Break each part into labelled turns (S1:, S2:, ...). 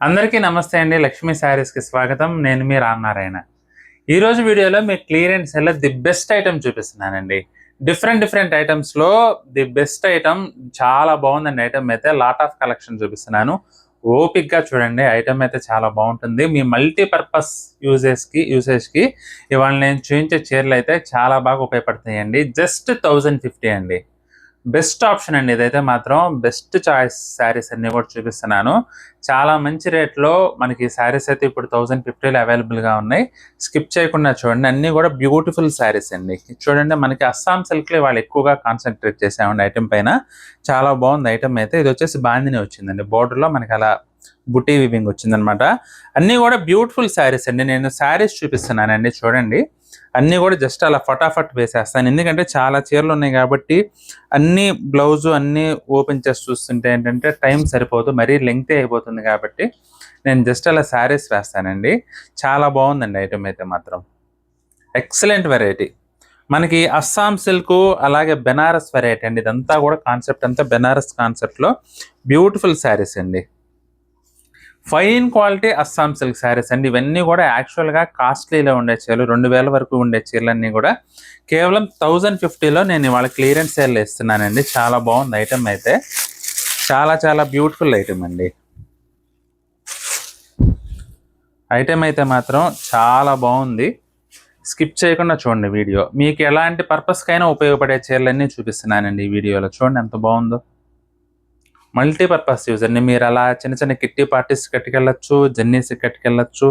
S1: అందరికీ నమస్తే అండి. లక్ష్మీ శారీస్కి స్వాగతం. నేను మీ రామనారాయణ. ఈరోజు వీడియోలో మీకు క్లియరెన్స్ సేల్లో ది బెస్ట్ ఐటమ్ చూపిస్తున్నానండి. డిఫరెంట్ ఐటమ్స్లో ది బెస్ట్ ఐటమ్ చాలా బాగుందండి. ఐటమ్ అయితే లాట్ ఆఫ్ కలెక్షన్ చూపిస్తున్నాను. ఓపిక్గా చూడండి. ఐటమ్ అయితే చాలా బాగుంటుంది. మీ మల్టీపర్పస్ యూసేజ్కి ఇవాళ నేను చూపించే చీరలు అయితే చాలా బాగా ఉపయోగపడతాయండి. జస్ట్ 1050 అండి. బెస్ట్ ఆప్షన్ అండి. ఇదైతే మాత్రం బెస్ట్ చాయిస్ శారీస్ అన్ని కూడా చూపిస్తున్నాను. చాలా మంచి రేట్లో మనకి శారీస్ అయితే ఇప్పుడు 1050లో అవైలబుల్గా ఉన్నాయి. స్కిప్ చేయకుండా చూడండి. అన్నీ కూడా బ్యూటిఫుల్ శారీస్ అండి. చూడండి, మనకి అస్సాం సిల్క్లో వాళ్ళు ఎక్కువగా కాన్సన్ట్రేట్ చేసామండి ఐటమ్ పైన. చాలా బాగుంది ఐటమ్ అయితే. ఇది వచ్చేసి బాందిని వచ్చిందండి. బోర్డర్లో మనకి అలా బుటీ వివింగ్ వచ్చిందనమాట. అన్నీ కూడా బ్యూటిఫుల్ శారీస్ అండి. నేను శారీస్ చూపిస్తున్నానండి. చూడండి, అన్నీ కూడా జస్ట్ అలా ఫటాఫట్ వేసేస్తాను. ఎందుకంటే చాలా చీరలు ఉన్నాయి కాబట్టి అన్ని బ్లౌజు అన్నీ ఓపెన్ చేసి చూస్తుంటే ఏంటంటే టైం సరిపోదు, మరీ లెంగ్తీ అయిపోతుంది. కాబట్టి నేను జస్ట్ అలా శారీస్ వేస్తానండి. చాలా బాగుందండి ఐటమ్ అయితే మాత్రం. Excellent variety. మనకి అస్సాం సిల్క్ అలాగే బెనారస్ వెరైటీ అండి. ఇదంతా కూడా కాన్సెప్ట్ అంతా బెనారస్ కాన్సెప్ట్లో బ్యూటిఫుల్ శారీస్ అండి. Fine quality Assam silk saris అండి. ఇవన్నీ కూడా యాక్చువల్గా కాస్ట్లీలో ఉండే చీరలు, 2000 వరకు ఉండే చీరలన్నీ కూడా కేవలం 1050లో నేను ఇవాళ క్లియరెన్స్ సేల్ ఇస్తున్నానండి. చాలా బాగుంది ఐటమ్ అయితే. చాలా బ్యూటిఫుల్ ఐటమ్ అండి. ఐటమ్ అయితే మాత్రం చాలా బాగుంది. స్కిప్ చేయకుండా చూడండి వీడియో. మీకు ఎలాంటి పర్పస్కైనా ఉపయోగపడే చీరలన్నీ చూపిస్తున్నానండి ఈ వీడియోలో. చూడండి ఎంత బాగుందో. మల్టీపర్పస్ యూజ్ అండి. మీరు అలా చిన్న కిట్టి పార్టీస్ కట్టుకెళ్ళచ్చు, జర్నీస్ కట్టుకెళ్ళచ్చు,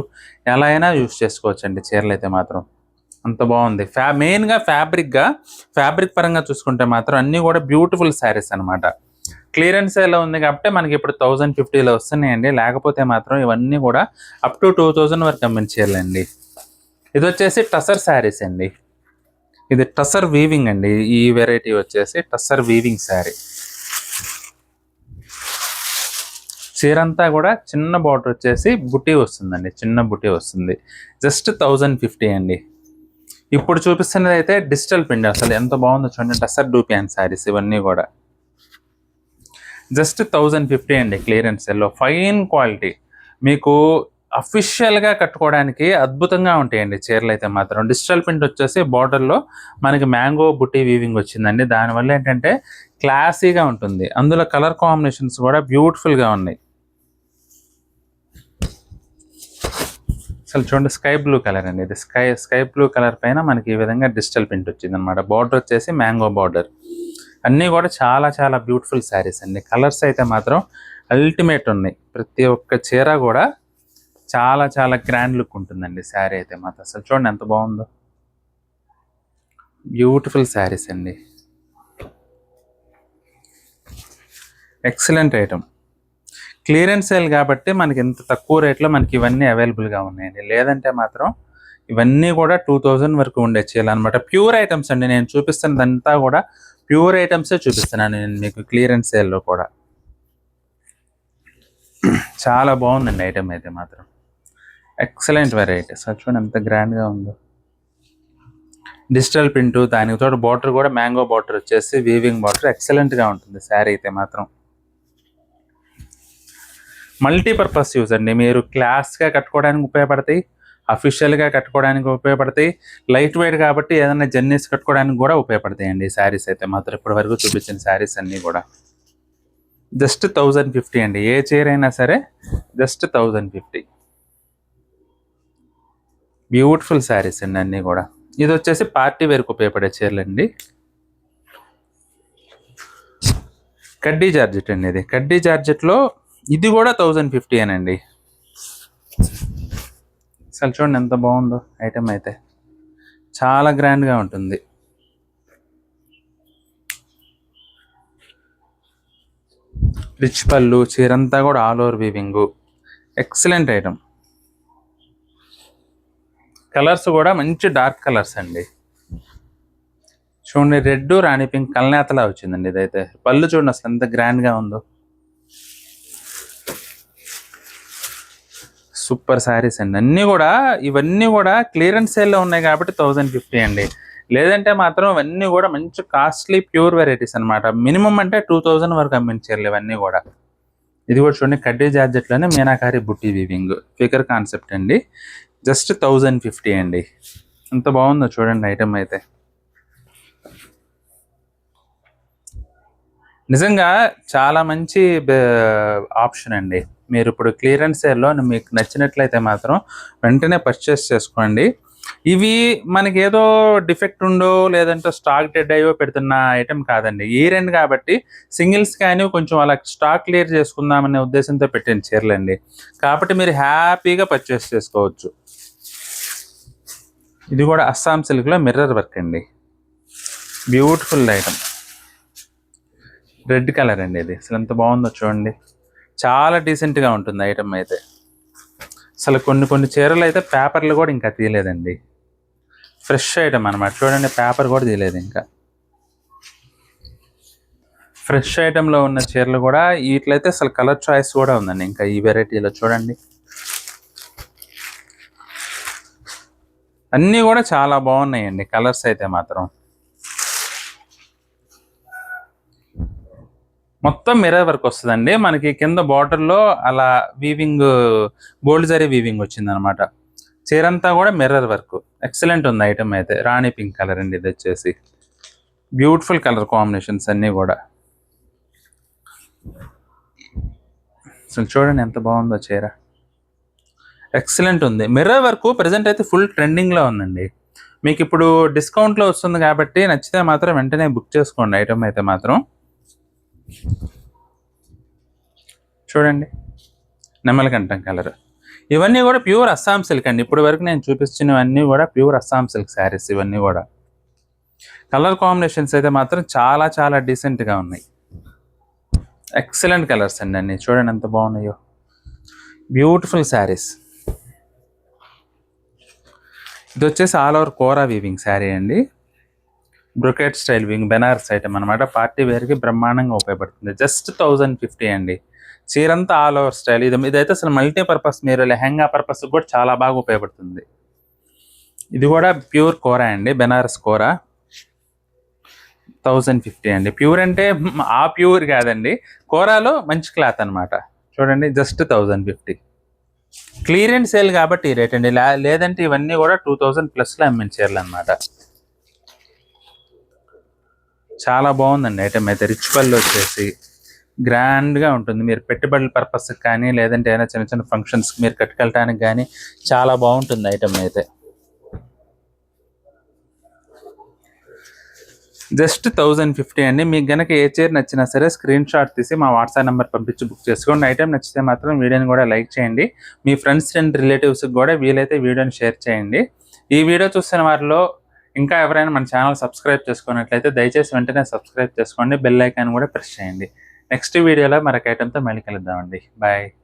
S1: ఎలా అయినా యూజ్ చేసుకోవచ్చు అండి చీరలు అయితే మాత్రం. అంత బాగుంది. మెయిన్గా ఫ్యాబ్రిక్ పరంగా చూసుకుంటే మాత్రం అన్నీ కూడా బ్యూటిఫుల్ శారీస్ అనమాట. క్లియరెన్స్ ఎలా ఉంది కాబట్టి మనకి ఇప్పుడు 1050లో వస్తున్నాయండి. లేకపోతే మాత్రం ఇవన్నీ కూడా అప్ టు 2000 వరకు అమ్మిన చీరలండి. ఇది వచ్చేసి టసర్ శారీస్ అండి. ఇది టసర్ వీవింగ్ అండి. ఈ వెరైటీ వచ్చేసి టసర్ వీవింగ్ శారీ. చీరంతా కూడా చిన్న బార్డర్ వచ్చేసి బుటీ వస్తుందండి. చిన్న బుటీ వస్తుంది. జస్ట్ 1050 అండి. ఇప్పుడు చూపిస్తున్నది అయితే డిజిటల్ ప్రింట్. అసలు ఎంత బాగుందో చూడండి. టసర్ డూపియాన్ శారీస్ ఇవన్నీ కూడా జస్ట్ 1050 అండి. క్లియరెన్స్ సెల్లో ఫైన్ క్వాలిటీ. మీకు అఫీషియల్గా కట్టుకోవడానికి అద్భుతంగా ఉంటాయండి చీరలు అయితే మాత్రం. డిజిటల్ ప్రింట్ వచ్చేసి బార్డర్లో మనకి మ్యాంగో బుటీ వీవింగ్ వచ్చిందండి. దానివల్ల ఏంటంటే క్లాసీగా ఉంటుంది. అందులో కలర్ కాంబినేషన్స్ కూడా బ్యూటిఫుల్గా ఉన్నాయి. అసలు చూడండి, స్కై బ్లూ కలర్ అండి. ఇది స్కై బ్లూ కలర్ పైన మనకి ఈ విధంగా డిజిటల్ ప్రింట్ వచ్చింది అనమాట. బార్డర్ వచ్చేసి మ్యాంగో బార్డర్. అన్నీ కూడా చాలా బ్యూటిఫుల్ శారీస్ అండి. కలర్స్ అయితే మాత్రం అల్టిమేట్ ఉన్నాయి. ప్రతి ఒక్క చీర కూడా చాలా గ్రాండ్ లుక్ ఉంటుందండి శారీ అయితే మాత్రం. అసలు చూడండి ఎంత బాగుందో. బ్యూటిఫుల్ శారీస్ అండి. Excellent item. క్లియరెన్స్ సేల్ కాబట్టి మనకి ఇంత తక్కువ రేట్లో మనకి ఇవన్నీ అవైలబుల్గా ఉన్నాయండి. లేదంటే మాత్రం ఇవన్నీ కూడా 2000 వరకు ఉండే చీరలు అనమాట. ప్యూర్ ఐటమ్స్ అండి. నేను చూపిస్తున్నదంతా కూడా ప్యూర్ ఐటమ్సే చూపిస్తున్నాను నేను మీకు క్లియరెన్స్ సేల్లో కూడా. చాలా బాగుందండి ఐటమ్ అయితే మాత్రం. Excellent variety. అసలు చూడండి ఎంత గ్రాండ్గా ఉందో. డిజిటల్ ప్రింట్, దానికి తోడు బార్డర్ కూడా మ్యాంగో బార్డర్ వచ్చేసి వీవింగ్ బార్డర్. ఎక్సలెంట్గా ఉంటుంది శారీ అయితే మాత్రం. మల్టీపర్పస్ యూజ్ అండి. మీరు క్లాస్గా కట్టుకోవడానికి ఉపయోగపడతాయి, అఫీషియల్గా కట్టుకోవడానికి ఉపయోగపడతాయి, లైట్ వెయిట్ కాబట్టి ఏదైనా జర్నీస్ కట్టుకోవడానికి కూడా ఉపయోగపడతాయండి ఈ శారీస్ అయితే మాత్రం. ఇప్పటి వరకు చూపించిన శారీస్ అన్నీ కూడా జస్ట్ 1050 అండి. ఏ చీర అయినా సరే జస్ట్ 1050. బ్యూటిఫుల్ శారీస్ అండి అన్నీ కూడా. ఇది వచ్చేసి పార్టీ వేర్కి ఉపయోగపడే చీరలు అండి. కడ్డీ జార్జెట్ అండి. ఇది కడ్డీ జార్జెట్లో ఇది కూడా 1050 అనండి. అసలు చూడండి ఎంత బాగుందో ఐటమ్ అయితే. చాలా గ్రాండ్గా ఉంటుంది. రిచ్ పళ్ళు, చీరంతా కూడా all over weaving. Excellent item. Colours కూడా మంచి డార్క్ కలర్స్ అండి. చూడండి, రెడ్ రాణి పింక్ కల్నేతలా వచ్చిందండి ఇదైతే. పళ్ళు చూడండి అసలు ఎంత గ్రాండ్గా ఉందో. సూపర్ శారీస్ అండి. ఇవన్నీ కూడా క్లియరెన్స్ సేల్లో ఉన్నాయి కాబట్టి 1050 అండి. లేదంటే మాత్రం ఇవన్నీ కూడా మంచి కాస్ట్లీ ప్యూర్ వెరైటీస్ అనమాట. మినిమం అంటే 2000 వరకు అమ్మించారు ఇవన్నీ కూడా. ఇది కూడా చూడండి, కడ్డీ జార్జెట్లోనే మీనాకారి బుట్టి వీవింగ్ ఫిగర్ కాన్సెప్ట్ అండి. జస్ట్ 1050 అండి. ఎంత బాగుందో చూడండి ఐటమ్ అయితే. నిజంగా చాలా మంచి ఆప్షన్ అండి. మీరు ఇప్పుడు క్లియరెన్స్ సేల్లో మీకు నచ్చినట్లయితే మాత్రం వెంటనే పర్చేస్ చేసుకోండి. ఇవి మనకి ఏదో డిఫెక్ట్ ఉండో లేదంటే స్టాక్ డెడ్ అయ్యో పెడుతున్న ఐటమ్ కాదండి. ఇయర్ ఎండ్ కాబట్టి సింగిల్స్ కానీ కొంచెం అలా స్టాక్ క్లియర్ చేసుకుందామనే ఉద్దేశంతో పెట్టిన చీరలండి. కాబట్టి మీరు హ్యాపీగా పర్చేస్ చేసుకోవచ్చు. ఇది కూడా అస్సాం సిల్క్లో మిర్రర్ వర్క్ అండి. Beautiful item. రెడ్ కలర్ అండి. ఇది అసలు ఎంత బాగుందో చూడండి. చాలా డీసెంట్గా ఉంటుంది ఐటమ్ అయితే. అసలు కొన్ని చీరలు అయితే పేపర్లు కూడా ఇంకా తీయలేదండి. ఫ్రెష్ ఐటమ్ అనమాట. చూడండి, పేపర్ కూడా తీయలేదు ఇంకా. ఫ్రెష్ ఐటెంలో ఉన్న చీరలు కూడా వీటిలైతే అసలు కలర్ చాయిస్ కూడా ఉందండి ఇంకా ఈ వెరైటీలో. చూడండి, అన్నీ కూడా చాలా బాగున్నాయండి కలర్స్ అయితే మాత్రం. మొత్తం మిర్రర్ వర్క్ వస్తుందండి మనకి. కింద బార్డర్లో అలా వీవింగ్, గోల్డ్ జరీ వీవింగ్ వచ్చింది అనమాట. చీరంతా కూడా మిర్రర్ వర్క్. ఎక్సలెంట్ ఉంది ఐటమ్ అయితే. రాణి పింక్ కలర్ అండి ఇది వచ్చేసి. బ్యూటిఫుల్ కలర్ కాంబినేషన్స్ అన్నీ కూడా. అసలు చూడండి ఎంత బాగుందో చీర. ఎక్సలెంట్ ఉంది. మిర్రర్ వర్క్ ప్రజెంట్ అయితే ఫుల్ ట్రెండింగ్లో ఉందండి. మీకు ఇప్పుడు డిస్కౌంట్లో వస్తుంది కాబట్టి నచ్చితే మాత్రం వెంటనే బుక్ చేసుకోండి ఐటమ్ అయితే మాత్రం. చూడండి, నెమలికంఠం కలర్. ఇవన్నీ కూడా ప్యూర్ అస్సాం సిల్క్ అండి. ఇప్పుడు వరకు నేను చూపించినవన్నీ కూడా ప్యూర్ అస్సాం సిల్క్ శారీస్. ఇవన్నీ కూడా కలర్ కాంబినేషన్స్ అయితే మాత్రం చాలా చాలా డీసెంట్గా ఉన్నాయి. ఎక్సలెంట్ కలర్స్ అండి అన్ని. చూడండి ఎంత బాగున్నాయో. బ్యూటిఫుల్ శారీస్. ఇది వచ్చేసి all over kora weaving sari అండి. Brocade style weaving Banaras item అనమాట. పార్టీ వేర్కి బ్రహ్మాండంగా ఉపయోగపడుతుంది. జస్ట్ 1050 అండి. చీరంతా ఆల్ ఓవర్ స్టైల్. ఇదైతే అసలు మల్టీపర్పస్, మీరు లెహంగా పర్పస్ కూడా చాలా బాగా ఉపయోగపడుతుంది. ఇది కూడా ప్యూర్ కోరా అండి, బెనారస్ కోరా. 1050 అండి. ప్యూర్ అంటే ఆ ప్యూర్ కాదండి, కోరాలో మంచి క్లాత్ అనమాట. చూడండి, జస్ట్ 1050. క్లియరెన్స్ సేల్ కాబట్టి ఈ రేట్ అండి. లేదంటే ఇవన్నీ కూడా 2000+ అమ్మిన చీరలు అనమాట. చాలా బాగుందండి ఐటమ్ అయితే. రిచ్ పళ్ళు వచ్చేసి గ్రాండ్గా ఉంటుంది. మీరు పెట్టుబడుల పర్పస్కి కానీ లేదంటే ఏదైనా చిన్న చిన్న ఫంక్షన్స్కి మీరు కట్టుకెళ్ళటానికి కానీ చాలా బాగుంటుంది ఐటమ్ అయితే. జస్ట్ 1050 అండి. మీకు కనుక ఏ చీర నచ్చినా సరే స్క్రీన్ షాట్ తీసి మా వాట్సాప్ నెంబర్ పంపించి బుక్ చేసుకోండి. ఐటమ్ నచ్చితే మాత్రం వీడియోని కూడా లైక్ చేయండి. మీ ఫ్రెండ్స్ అండ్ రిలేటివ్స్కి కూడా వీలైతే వీడియోని షేర్ చేయండి. ఈ వీడియో చూసిన వారిలో ఇంకా ఎవరైనా మన ఛానల్ సబ్స్క్రైబ్ చేసుకున్నట్లయితే దయచేసి వెంటనే సబ్స్క్రైబ్ చేసుకోండి. బెల్ ఐకాన్ కూడా ప్రెస్ చేయండి. నెక్స్ట్ వీడియోలో మరొక ఐటమ్తో మళ్ళీ కలుద్దామండి. బాయ్.